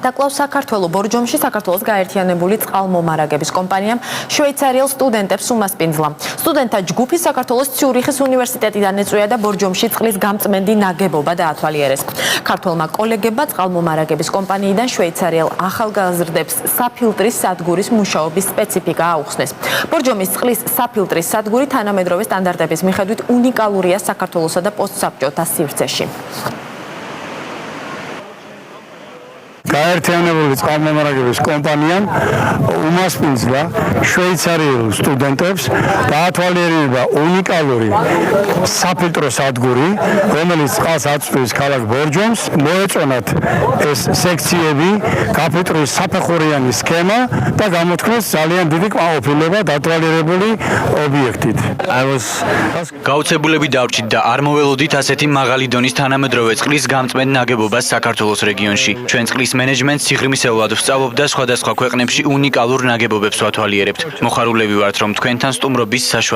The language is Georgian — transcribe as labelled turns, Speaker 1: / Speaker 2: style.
Speaker 1: ახდაკლავს საქართველოს ბორჯომში საქართველოს გაერთიანებული წყალმომარაგების კომპანიამ შვეიცარიელ სტუდენტებს უმასპინძლა. სტუდენტთა ჯგუფი საქართველოს ციურიხის უნივერსიტეტიდან ეწვია და ბორჯომში წყლის გამწმენდი ნაგებობა დაათვალიერეს. ქართველმა კოლეგებმა წყალმომარაგების კომპანიიდან შვეიცარიელ ახალგაზრდებს საფილტრის სადგურის მუშაობის სპეციფიკა აუხსნეს. ბორჯომის წყლის საფილტრის სადგური თანამედროვე სტანდარტების მიხედვით უნიკალურია საქართველოსა და პოსტსაბჭოთა სივრცეში.
Speaker 2: გაერთიანებული წყალმომარაგების კომპანიამ უმასპინძლა შვეიცარიელ სტუდენტებს დაათვალიერება უნიკალური საფილტრო სადგური, რომელიც წყალს აწვდის ქალაქ ბორჯომს, მოეწონათ ეს სექციები, გაფილტრის საფეხურიანი სქემა და გამოთქვეს ძალიან დიდი კმაყოფილება დათვალიერებული ობიექტით.
Speaker 3: გაუცებულები დავრჩით და არ მოველოდით ასეთი მაღალი დონის თანამედროვე წყლის გამწმენდ ნაგებობას საქართველოს რეგიონში. ჩვენ წყლის მენეჯმენტს სიღრმისეულად ვსწავლობ და სხვადასხვა ქვეყნებში უნიკალურ ნაგებობებს ვათვალიერებთ. მოხარულები ვართ, რომ თქვენთან სტუმრობის საშუალება